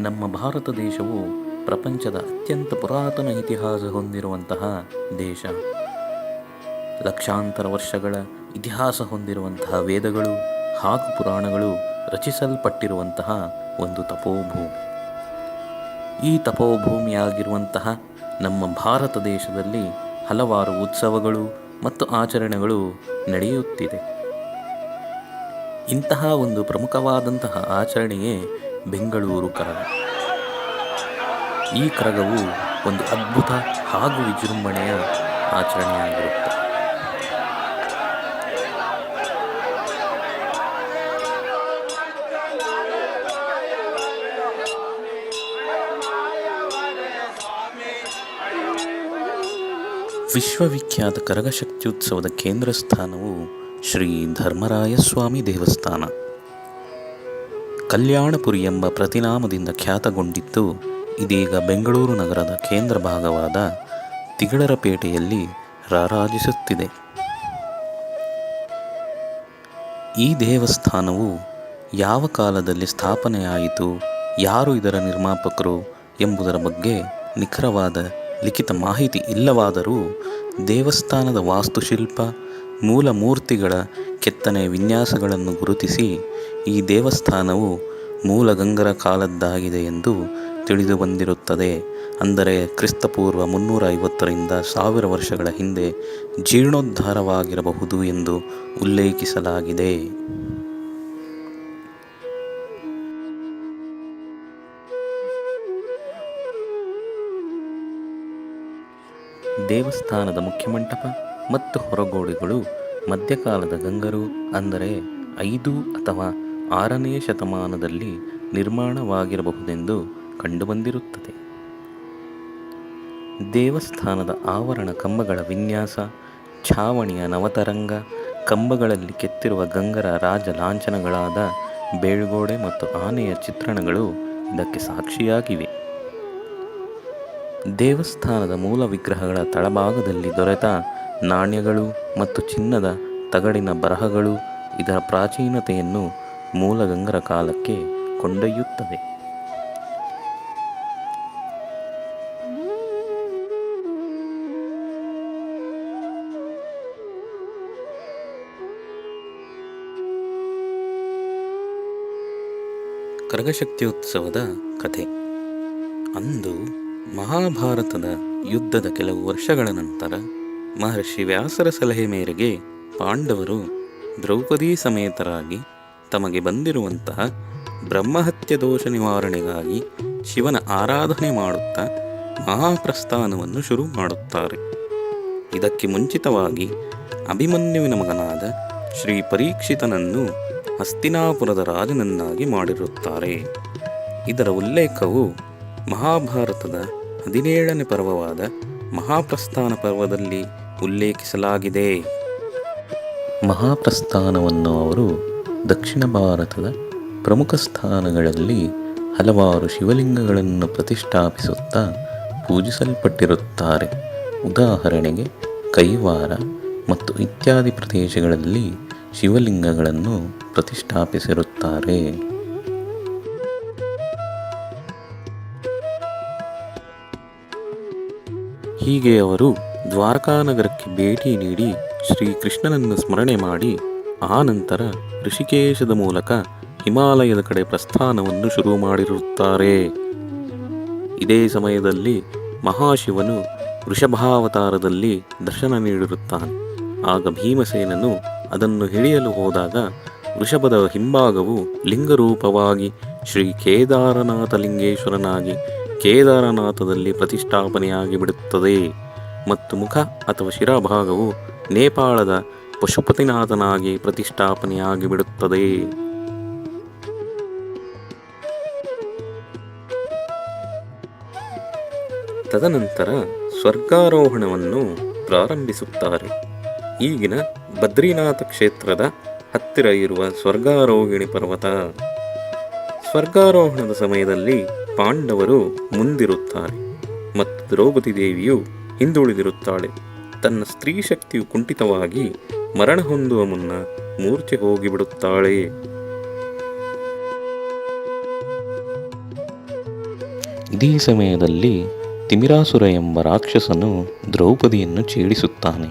ನಮ್ಮ ಭಾರತ ದೇಶವು ಪ್ರಪಂಚದ ಅತ್ಯಂತ ಪುರಾತನ ಇತಿಹಾಸ ಹೊಂದಿರುವಂತಹ ದೇಶ. ಲಕ್ಷಾಂತರ ವರ್ಷಗಳ ಇತಿಹಾಸ ಹೊಂದಿರುವಂತಹ ವೇದಗಳು ಹಾಗೂ ಪುರಾಣಗಳು ರಚಿಸಲ್ಪಟ್ಟಿರುವಂತಹ ಒಂದು ತಪೋಭೂಮಿ. ಈ ತಪೋಭೂಮಿಯಾಗಿರುವಂತಹ ನಮ್ಮ ಭಾರತ ದೇಶದಲ್ಲಿ ಹಲವಾರು ಉತ್ಸವಗಳು ಮತ್ತು ಆಚರಣೆಗಳು ನಡೆಯುತ್ತಿದೆ. ಇಂತಹ ಒಂದು ಪ್ರಮುಖವಾದಂತಹ ಆಚರಣೆಯೇ ಬೆಂಗಳೂರು ಕರಗ. ಈ ಕರಗವು ಒಂದು ಅದ್ಭುತ ಹಾಗೂ ವಿಜೃಂಭಣೆಯ ಆಚರಣೆಯಾಗಿರುತ್ತೆ. ವಿಶ್ವವಿಖ್ಯಾತ ಕರಗಶಕ್ತ್ಯುತ್ಸವದ ಕೇಂದ್ರ ಸ್ಥಾನವು ಶ್ರೀ ಧರ್ಮರಾಯಸ್ವಾಮಿ ದೇವಸ್ಥಾನ. ಕಲ್ಯಾಣಪುರಿ ಎಂಬ ಪ್ರತಿನಾಮದಿಂದ ಖ್ಯಾತಗೊಂಡಿದ್ದು, ಇದೀಗ ಬೆಂಗಳೂರು ನಗರದ ಕೇಂದ್ರ ಭಾಗವಾದ ತಿಗಳರಪೇಟೆಯಲ್ಲಿ ರಾರಾಜಿಸುತ್ತಿದೆ. ಈ ದೇವಸ್ಥಾನವು ಯಾವ ಕಾಲದಲ್ಲಿ ಸ್ಥಾಪನೆಯಾಯಿತು, ಯಾರು ಇದರ ನಿರ್ಮಾಪಕರು ಎಂಬುದರ ಬಗ್ಗೆ ನಿಖರವಾದ ಲಿಖಿತ ಮಾಹಿತಿ ಇಲ್ಲವಾದರೂ, ದೇವಸ್ಥಾನದ ವಾಸ್ತುಶಿಲ್ಪ, ಮೂಲ ಮೂರ್ತಿಗಳ ಕೆತ್ತನೆ ವಿನ್ಯಾಸಗಳನ್ನು ಗುರುತಿಸಿ ಈ ದೇವಸ್ಥಾನವು ಮೂಲ ಗಂಗರ ಕಾಲದ್ದಾಗಿದೆ ಎಂದು ತಿಳಿದು ಬಂದಿರುತ್ತದೆ. ಅಂದರೆ ಕ್ರಿಸ್ತಪೂರ್ವ 350ರಿಂದ 1000 ವರ್ಷಗಳ ಹಿಂದೆ ಜೀರ್ಣೋದ್ಧಾರವಾಗಿರಬಹುದು ಎಂದು ಉಲ್ಲೇಖಿಸಲಾಗಿದೆ. ದೇವಸ್ಥಾನದ ಮುಖ್ಯಮಂಟಪ ಮತ್ತು ಹೊರಗೋಡೆಗಳು ಮಧ್ಯಕಾಲದ ಗಂಗರು, ಅಂದರೆ 5 ಅಥವಾ 6ನೇ ಶತಮಾನದಲ್ಲಿ ನಿರ್ಮಾಣವಾಗಿರಬಹುದೆಂದು ಕಂಡುಬಂದಿರುತ್ತದೆ. ದೇವಸ್ಥಾನದ ಆವರಣ ಕಂಬಗಳ ವಿನ್ಯಾಸ, ಛಾವಣಿಯ ನವತರಂಗ, ಕಂಬಗಳಲ್ಲಿ ಕೆತ್ತಿರುವ ಗಂಗರ ರಾಜ ಲಾಂಛನಗಳಾದ ಬೇಳ್ಗೋಡೆ ಮತ್ತು ಆನೆಯ ಚಿತ್ರಣಗಳು ಇದಕ್ಕೆ ಸಾಕ್ಷಿಯಾಗಿವೆ. ದೇವಸ್ಥಾನದ ಮೂಲ ವಿಗ್ರಹಗಳ ತಳಭಾಗದಲ್ಲಿ ದೊರೆತ ನಾಣ್ಯಗಳು ಮತ್ತು ಚಿನ್ನದ ತಗಡಿನ ಬರಹಗಳು ಇದರ ಪ್ರಾಚೀನತೆಯನ್ನು ಮೂಲ ಗಂಗರ ಕಾಲಕ್ಕೆ ಕೊಂಡೊಯ್ಯುತ್ತವೆ. ಕರಗಶಕ್ತ್ಯುತ್ಸವದ ಕಥೆ. ಅಂದು ಮಹಾಭಾರತದ ಯುದ್ಧದ ಕೆಲವು ವರ್ಷಗಳ ನಂತರ ಮಹರ್ಷಿ ವ್ಯಾಸರ ಸಲಹೆ ಮೇರೆಗೆ ಪಾಂಡವರು ದ್ರೌಪದಿ ಸಮೇತರಾಗಿ ತಮಗೆ ಬಂದಿರುವಂತಹ ಬ್ರಹ್ಮಹತ್ಯ ದೋಷ ನಿವಾರಣೆಗಾಗಿ ಶಿವನ ಆರಾಧನೆ ಮಾಡುತ್ತಾ ಮಹಾಪ್ರಸ್ಥಾನವನ್ನು ಶುರು ಮಾಡುತ್ತಾರೆ. ಇದಕ್ಕೆ ಮುಂಚಿತವಾಗಿ ಅಭಿಮನ್ಯುವಿನ ಮಗನಾದ ಶ್ರೀ ಪರೀಕ್ಷಿತನನ್ನು ಹಸ್ತಿನಾಪುರದ ರಾಜನನ್ನಾಗಿ ಮಾಡಿರುತ್ತಾರೆ. ಇದರ ಉಲ್ಲೇಖವು ಮಹಾಭಾರತದ 17ನೇ ಪರ್ವವಾದ ಮಹಾಪ್ರಸ್ಥಾನ ಪರ್ವದಲ್ಲಿ ಉಲ್ಲೇಖಿಸಲಾಗಿದೆ. ಮಹಾಪ್ರಸ್ಥಾನವನ್ನು ಅವರು ದಕ್ಷಿಣ ಭಾರತದ ಪ್ರಮುಖ ಸ್ಥಾನಗಳಲ್ಲಿ ಹಲವಾರು ಶಿವಲಿಂಗಗಳನ್ನು ಪ್ರತಿಷ್ಠಾಪಿಸುತ್ತಾ ಪೂಜಿಸಲ್ಪಟ್ಟಿರುತ್ತಾರೆ. ಉದಾಹರಣೆಗೆ ಕೈವಾರ ಮತ್ತು ಇತ್ಯಾದಿ ಪ್ರದೇಶಗಳಲ್ಲಿ ಶಿವಲಿಂಗಗಳನ್ನು ಪ್ರತಿಷ್ಠಾಪಿಸಿರುತ್ತಾರೆ. ಹೀಗೆ ಅವರು ದ್ವಾರಕಾನಗರಕ್ಕೆ ಭೇಟಿ ನೀಡಿ ಶ್ರೀಕೃಷ್ಣನನ್ನು ಸ್ಮರಣೆ ಮಾಡಿ ಆ ನಂತರ ಋಷಿಕೇಶದ ಮೂಲಕ ಹಿಮಾಲಯದ ಕಡೆ ಪ್ರಸ್ಥಾನವನ್ನು ಶುರು ಮಾಡಿರುತ್ತಾರೆ. ಇದೇ ಸಮಯದಲ್ಲಿ ಮಹಾಶಿವನು ವೃಷಭಾವತಾರದಲ್ಲಿ ದರ್ಶನ ನೀಡಿರುತ್ತಾನೆ. ಆಗ ಭೀಮಸೇನನು ಅದನ್ನು ಹಿಡಿಯಲು ಹೋದಾಗ ವೃಷಭದ ಹಿಂಭಾಗವು ಲಿಂಗರೂಪವಾಗಿ ಶ್ರೀ ಕೇದಾರನಾಥ ಲಿಂಗೇಶ್ವರನಾಗಿ ಕೇದಾರನಾಥದಲ್ಲಿ ಪ್ರತಿಷ್ಠಾಪನೆಯಾಗಿ ಬಿಡುತ್ತದೆ ಮತ್ತು ಮುಖ ಅಥವಾ ಶಿರಭಾಗವು ನೇಪಾಳದ ಪಶುಪತಿನಾಥನಾಗಿ ಪ್ರತಿಷ್ಠಾಪನೆಯಾಗಿ ಬಿಡುತ್ತದೆ. ತದನಂತರ ಸ್ವರ್ಗಾರೋಹಣವನ್ನು ಪ್ರಾರಂಭಿಸುತ್ತಾರೆ. ಈಗಿನ ಬದ್ರಿನಾಥ ಕ್ಷೇತ್ರದ ಹತ್ತಿರ ಇರುವ ಸ್ವರ್ಗಾರೋಹಿಣಿ ಪರ್ವತ. ಸ್ವರ್ಗಾರೋಹಣದ ಸಮಯದಲ್ಲಿ ಪಾಂಡವರು ಮುಂದಿರುತ್ತಾರೆ ಮತ್ತು ದ್ರೌಪದಿ ದೇವಿಯು ಹಿಂದುಳಿದಿರುತ್ತಾಳೆ. ತನ್ನ ಸ್ತ್ರೀ ಶಕ್ತಿಯು ಕುಂಠಿತವಾಗಿ ಮರಣ ಹೊಂದುವ ಮುನ್ನ ಮೂರ್ಛೆ ಹೋಗಿಬಿಡುತ್ತಾಳೆ. ಇದೇ ಸಮಯದಲ್ಲಿ ತಿಮಿರಾಸುರ ಎಂಬ ರಾಕ್ಷಸನು ದ್ರೌಪದಿಯನ್ನು ಛೇಡಿಸುತ್ತಾನೆ.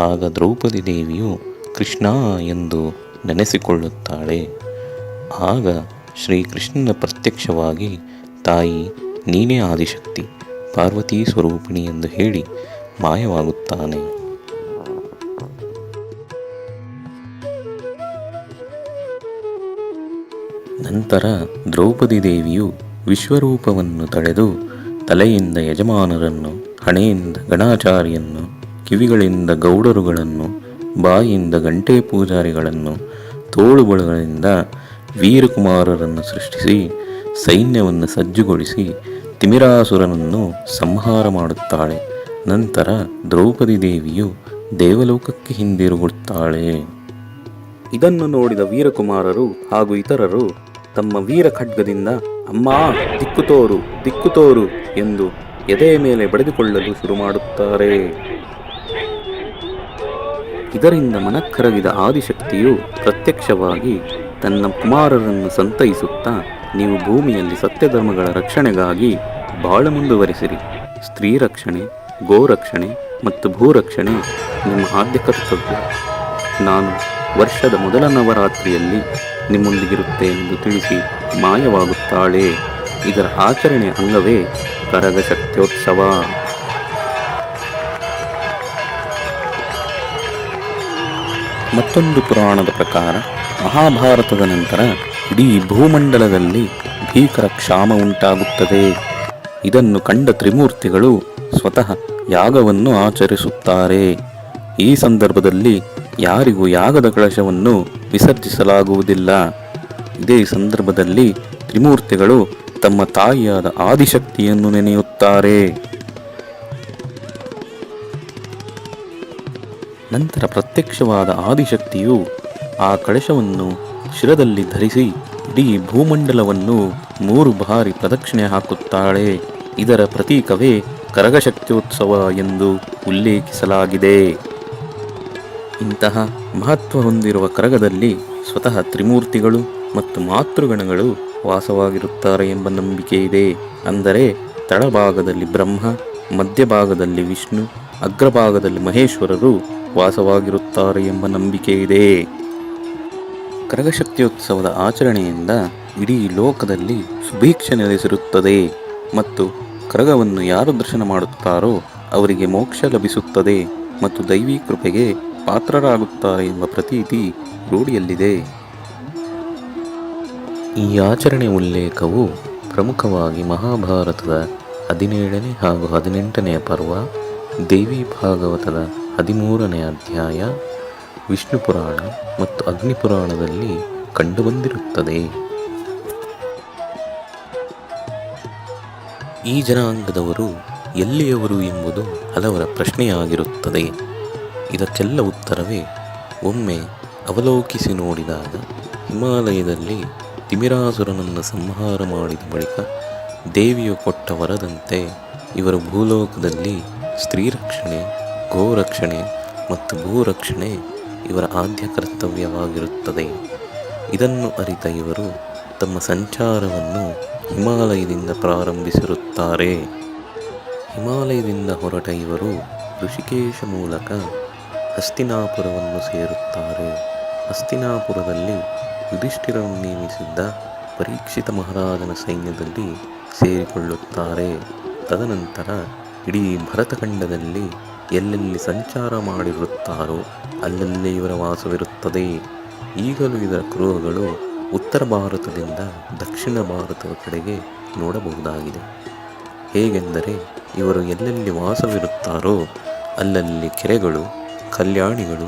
ಆಗ ದ್ರೌಪದಿ ದೇವಿಯು ಕೃಷ್ಣ ಎಂದು ನೆನೆಸಿಕೊಳ್ಳುತ್ತಾಳೆ. ಆಗ ಶ್ರೀಕೃಷ್ಣನ ಪ್ರತ್ಯಕ್ಷವಾಗಿ ತಾಯಿ ನೀನೇ ಆದಿಶಕ್ತಿ, ಪಾರ್ವತೀ ಸ್ವರೂಪಿಣಿ ಎಂದು ಹೇಳಿ ಮಾಯವಾಗುತ್ತಾನೆ. ನಂತರ ದ್ರೌಪದಿ ದೇವಿಯು ವಿಶ್ವರೂಪವನ್ನು ತಳೆದು ತಲೆಯಿಂದ ಯಜಮಾನರನ್ನು, ಹಣೆಯಿಂದ ಗಣಾಚಾರ್ಯನ್ನು, ಕಿವಿಗಳಿಂದ ಗೌಡರುಗಳನ್ನು, ಬಾಯಿಯಿಂದ ಗಂಟೆ ಪೂಜಾರಿಗಳನ್ನು, ತೋಳುಬಳಗಳಿಂದ ವೀರಕುಮಾರರನ್ನು ಸೃಷ್ಟಿಸಿ ಸೈನ್ಯವನ್ನು ಸಜ್ಜುಗೊಳಿಸಿ ತಿಮಿರಾಸುರನನ್ನು ಸಂಹಾರ ಮಾಡುತ್ತಾಳೆ. ನಂತರ ದ್ರೌಪದಿ ದೇವಿಯು ದೇವಲೋಕಕ್ಕೆ ಹಿಂದಿರುಗುತ್ತಾಳೆ. ಇದನ್ನು ನೋಡಿದ ವೀರಕುಮಾರರು ಹಾಗೂ ಇತರರು ತಮ್ಮ ವೀರ ಖಡ್ಗದಿಂದ ಅಮ್ಮ ದಿಕ್ಕುತೋರು ದಿಕ್ಕುತೋರು ಎಂದು ಎದೆಯ ಮೇಲೆ ಬಡಿದುಕೊಳ್ಳಲು ಶುರು ಮಾಡುತ್ತಾರೆ. ಇದರಿಂದ ಮನಕ್ಕರಗಿದ ಆದಿಶಕ್ತಿಯು ಪ್ರತ್ಯಕ್ಷವಾಗಿ ತನ್ನ ಕುಮಾರರನ್ನು ಸಂತೈಸುತ್ತಾ, ನೀವು ಭೂಮಿಯಲ್ಲಿ ಸತ್ಯಧರ್ಮಗಳ ರಕ್ಷಣೆಗಾಗಿ ಬಾಳ ಮುಂದುವರಿಸಿರಿ. ಸ್ತ್ರೀ ರಕ್ಷಣೆ, ಗೋರಕ್ಷಣೆ ಮತ್ತು ಭೂರಕ್ಷಣೆ ನಿಮ್ಮ ಆದ್ಯ ಕರ್ತವ್ಯ. ನಾನು ವರ್ಷದ ಮೊದಲ ನವರಾತ್ರಿಯಲ್ಲಿ ನಿಮ್ಮೊಂದಿಗಿರುತ್ತೇನೆಂದು ತಿಳಿಸಿ ಮಾಯವಾಗುತ್ತಾಳೆ. ಇದರ ಆಚರಣೆಯ ಅಂಗವೇ ಕರಗ ಶಕ್ತ್ಯೋತ್ಸವ. ಮತ್ತೊಂದು ಪುರಾಣದ ಪ್ರಕಾರ ಮಹಾಭಾರತದ ನಂತರ ಇಡೀ ಭೂಮಂಡಲದಲ್ಲಿ ಭೀಕರ ಕ್ಷಾಮ ಉಂಟಾಗುತ್ತದೆ. ಇದನ್ನು ಕಂಡ ತ್ರಿಮೂರ್ತಿಗಳು ಸ್ವತಃ ಯಾಗವನ್ನು ಆಚರಿಸುತ್ತಾರೆ. ಈ ಸಂದರ್ಭದಲ್ಲಿ ಯಾರಿಗೂ ಯಾಗದ ಕಳಶವನ್ನು ವಿಸರ್ಜಿಸಲಾಗುವುದಿಲ್ಲ. ಇದೇ ಸಂದರ್ಭದಲ್ಲಿ ತ್ರಿಮೂರ್ತಿಗಳು ತಮ್ಮ ತಾಯಿಯಾದ ಆದಿಶಕ್ತಿಯನ್ನು ನೆನೆಯುತ್ತಾರೆ. ನಂತರ ಪ್ರತ್ಯಕ್ಷವಾದ ಆದಿಶಕ್ತಿಯು ಆ ಕಳಶವನ್ನು ಶಿರದಲ್ಲಿ ಧರಿಸಿ ಇಡೀ ಭೂಮಂಡಲವನ್ನು 3 ಬಾರಿ ಪ್ರದಕ್ಷಿಣೆ ಹಾಕುತ್ತಾಳೆ. ಇದರ ಪ್ರತೀಕವೇ ಕರಗಶಕ್ತ್ಯೋತ್ಸವ ಎಂದು ಉಲ್ಲೇಖಿಸಲಾಗಿದೆ. ಇಂತಹ ಮಹತ್ವ ಹೊಂದಿರುವ ಕರಗದಲ್ಲಿ ಸ್ವತಃ ತ್ರಿಮೂರ್ತಿಗಳು ಮತ್ತು ಮಾತೃಗಣಗಳು ವಾಸವಾಗಿರುತ್ತಾರೆ ಎಂಬ ನಂಬಿಕೆ ಇದೆ. ಅಂದರೆ ತಳಭಾಗದಲ್ಲಿ ಬ್ರಹ್ಮ, ಮಧ್ಯಭಾಗದಲ್ಲಿ ವಿಷ್ಣು, ಅಗ್ರಭಾಗದಲ್ಲಿ ಮಹೇಶ್ವರರು ವಾಸವಾಗಿರುತ್ತಾರೆ ಎಂಬ ನಂಬಿಕೆ ಇದೆ. ಕರಗಶಕ್ತ್ಯೋತ್ಸವದ ಆಚರಣೆಯಿಂದ ಇಡೀ ಲೋಕದಲ್ಲಿ ಸುಭೀಕ್ಷೆ ನೆಲೆಸಿರುತ್ತದೆ ಮತ್ತು ಕರಗವನ್ನು ಯಾರು ದರ್ಶನ ಮಾಡುತ್ತಾರೋ ಅವರಿಗೆ ಮೋಕ್ಷ ಲಭಿಸುತ್ತದೆ ಮತ್ತು ದೈವಿ ಕೃಪೆಗೆ ಪಾತ್ರರಾಗುತ್ತಾರೆ ಎಂಬ ಪ್ರತೀತಿ ರೂಢಿಯಲ್ಲಿದೆ. ಈ ಆಚರಣೆ ಉಲ್ಲೇಖವು ಪ್ರಮುಖವಾಗಿ ಮಹಾಭಾರತದ 17ನೇ ಹಾಗೂ 18ನೇ ಪರ್ವ, ದೇವಿ ಭಾಗವತದ 13ನೇ ಅಧ್ಯಾಯ, ವಿಷ್ಣು ಪುರಾಣ ಮತ್ತು ಅಗ್ನಿ ಪುರಾಣದಲ್ಲಿ ಕಂಡುಬಂದಿರುತ್ತದೆ. ಈ ಜನಾಂಗದವರು ಎಲ್ಲಿಯವರು ಎಂಬುದು ಹಲವರ ಪ್ರಶ್ನೆಯಾಗಿರುತ್ತದೆ. ಇದಕ್ಕೆಲ್ಲ ಉತ್ತರವೇ ಒಮ್ಮೆ ಅವಲೋಕಿಸಿ ನೋಡಿದಾಗ ಹಿಮಾಲಯದಲ್ಲಿ ತಿಮಿರಾಸುರನನ್ನು ಸಂಹಾರ ಮಾಡಿದ ಬಳಿಕ ದೇವಿಯು ಕೊಟ್ಟ ವರದಂತೆ ಇವರು ಭೂಲೋಕದಲ್ಲಿ ಸ್ತ್ರೀ ರಕ್ಷಣೆ, ಗೋರಕ್ಷಣೆ ಮತ್ತು ಭೂರಕ್ಷಣೆ ಇವರ ಆದ್ಯ ಕರ್ತವ್ಯವಾಗಿರುತ್ತದೆ. ಇದನ್ನು ಅರಿತ ಇವರು ತಮ್ಮ ಸಂಚಾರವನ್ನು ಹಿಮಾಲಯದಿಂದ ಪ್ರಾರಂಭಿಸಿರುತ್ತಾರೆ. ಹಿಮಾಲಯದಿಂದ ಹೊರಟ ಇವರು ಋಷಿಕೇಶ ಮೂಲಕ ಹಸ್ತಿನಾಪುರವನ್ನು ಸೇರುತ್ತಾರೆ. ಹಸ್ತಿನಾಪುರದಲ್ಲಿ ಯುಧಿಷ್ಠಿರನು ನೇಮಿಸಿದ್ದ ಪರೀಕ್ಷಿತ ಮಹಾರಾಜನ ಸೈನ್ಯದಲ್ಲಿ ಸೇರಿಕೊಳ್ಳುತ್ತಾರೆ. ತದನಂತರ ಇಡೀ ಭರತಖಂಡದಲ್ಲಿ ಎಲ್ಲೆಲ್ಲಿ ಸಂಚಾರ ಮಾಡಿರುತ್ತಾರೋ ಅಲ್ಲಲ್ಲಿ ಇವರ ವಾಸವಿರುತ್ತದೆ. ಈಗಲೂ ಇದರ ಕುರುಹುಗಳು ಉತ್ತರ ಭಾರತದಿಂದ ದಕ್ಷಿಣ ಭಾರತದ ಕಡೆಗೆ ನೋಡಬಹುದಾಗಿದೆ. ಹೇಗೆಂದರೆ ಇವರು ಎಲ್ಲೆಲ್ಲಿ ವಾಸವಿರುತ್ತಾರೋ ಅಲ್ಲಲ್ಲಿ ಕೆರೆಗಳು, ಕಲ್ಯಾಣಿಗಳು,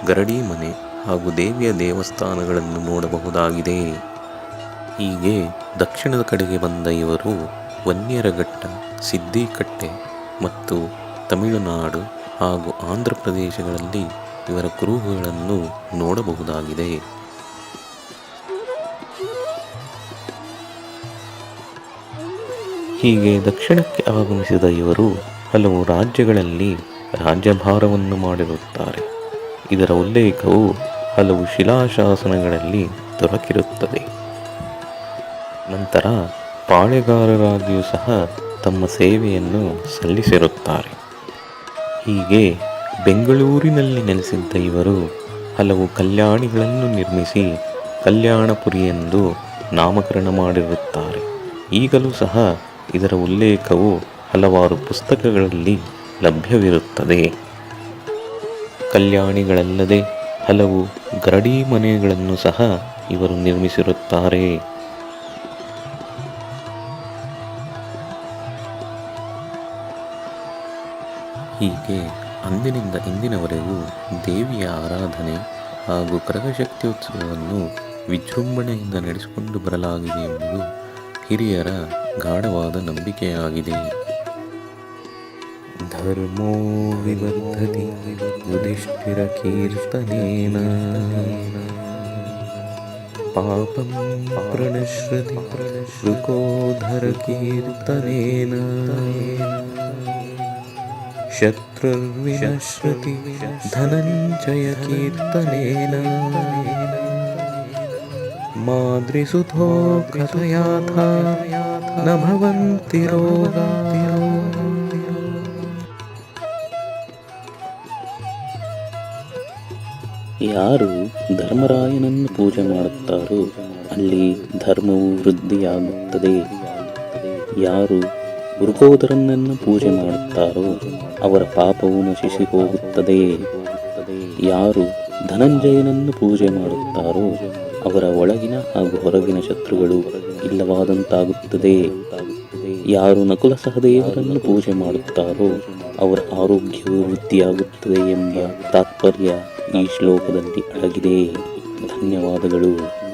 ಗರಡಿ ಮನೆ ಹಾಗೂ ದೇವಿಯ ದೇವಸ್ಥಾನಗಳನ್ನು ನೋಡಬಹುದಾಗಿದೆ. ಹೀಗೆ ದಕ್ಷಿಣದ ಕಡೆಗೆ ಬಂದ ಇವರು ವನ್ಯರಘಟ್ಟ, ಸಿದ್ದಿಕಟ್ಟೆ ಮತ್ತು ತಮಿಳುನಾಡು ಹಾಗೂ ಆಂಧ್ರ ಪ್ರದೇಶಗಳಲ್ಲಿ ಇವರ ಕುರುಹುಗಳನ್ನು ನೋಡಬಹುದಾಗಿದೆ. ಹೀಗೆ ದಕ್ಷಿಣಕ್ಕೆ ಆಗಮಿಸಿದ ಇವರು ಹಲವು ರಾಜ್ಯಗಳಲ್ಲಿ ರಾಜ್ಯಭಾರವನ್ನು ಮಾಡಿರುತ್ತಾರೆ. ಇದರ ಉಲ್ಲೇಖವು ಹಲವು ಶಿಲಾಶಾಸನಗಳಲ್ಲಿ ದೊರಕಿರುತ್ತದೆ. ನಂತರ ಪಾಳೆಗಾರರಾಗಿಯೂ ಸಹ ತಮ್ಮ ಸೇವೆಯನ್ನು ಸಲ್ಲಿಸಿರುತ್ತಾರೆ. ಹೀಗೆ ಬೆಂಗಳೂರಿನಲ್ಲಿ ನೆಲೆಸಿದ್ದ ಇವರು ಹಲವು ಕಲ್ಯಾಣಿಗಳನ್ನು ನಿರ್ಮಿಸಿ ಕಲ್ಯಾಣಪುರಿ ಎಂದು ನಾಮಕರಣ ಮಾಡಿರುತ್ತಾರೆ. ಈಗಲೂ ಸಹ ಇದರ ಉಲ್ಲೇಖವು ಹಲವಾರು ಪುಸ್ತಕಗಳಲ್ಲಿ ಲಭ್ಯವಿರುತ್ತದೆ. ಕಲ್ಯಾಣಿಗಳಲ್ಲದೆ ಹಲವು ಗರಡಿ ಮನೆಗಳನ್ನು ಸಹ ಇವರು ನಿರ್ಮಿಸಿರುತ್ತಾರೆ. ಹೀಗೆ ಅಂದಿನಿಂದ ಇಂದಿನವರೆಗೂ ದೇವಿಯ ಆರಾಧನೆ ಹಾಗೂ ಕರಗಶಕ್ತಿಯೋತ್ಸವವನ್ನು ವಿಜೃಂಭಣೆಯಿಂದ ನಡೆಸಿಕೊಂಡು ಬರಲಾಗಿದೆ ಎಂಬುದು ಹಿರಿಯರ ಗಾಢವಾದ ನಂಬಿಕೆಯಾಗಿದೆ. ಧರ್ಮೋ ವಿವರ್ಧತಿ ಯುಧಿಷ್ಠಿರ ಕೀರ್ತನೇನ ಪಾಪಂ ಪ್ರಣಶ್ಯತಿ ಶೃಕೋಧರ ಕೀರ್ತನೇನ ಶತ್ರುರ್ವಿನಶ್ಯತಿ ಧನಂಜಯ ಕೀರ್ತನೇನ ಮಾದ್ರಿಸುತೋ ಕಥಯಾಥಾ ನ ಭವಂತಿ ರೋಗಾ. ಯಾರು ಧರ್ಮರಾಯನನ್ನು ಪೂಜೆ ಮಾಡುತ್ತಾರೋ ಅಲ್ಲಿ ಧರ್ಮವು ವೃದ್ಧಿಯಾಗುತ್ತದೆ. ಯಾರು ವೃಕೋದರನನ್ನು ಪೂಜೆ ಮಾಡುತ್ತಾರೋ ಅವರ ಪಾಪವು ನಶಿಸಿ ಹೋಗುತ್ತದೆ. ಯಾರು ಧನಂಜಯನನ್ನು ಪೂಜೆ ಮಾಡುತ್ತಾರೋ ಅವರ ಒಳಗಿನ ಹಾಗೂ ಹೊರಗಿನ ಶತ್ರುಗಳು ಇಲ್ಲವಾದಂತಾಗುತ್ತದೆ. ಯಾರು ನಕುಲ ಸಹದೇವರನ್ನು ಪೂಜೆ ಮಾಡುತ್ತಾರೋ ಅವರ ಆರೋಗ್ಯವು ವೃದ್ಧಿಯಾಗುತ್ತದೆ ಎಂಬ ತಾತ್ಪರ್ಯ ಈ ಶ್ಲೋಕದಲ್ಲಿ ಅಡಗಿದೆ. ಧನ್ಯವಾದಗಳು.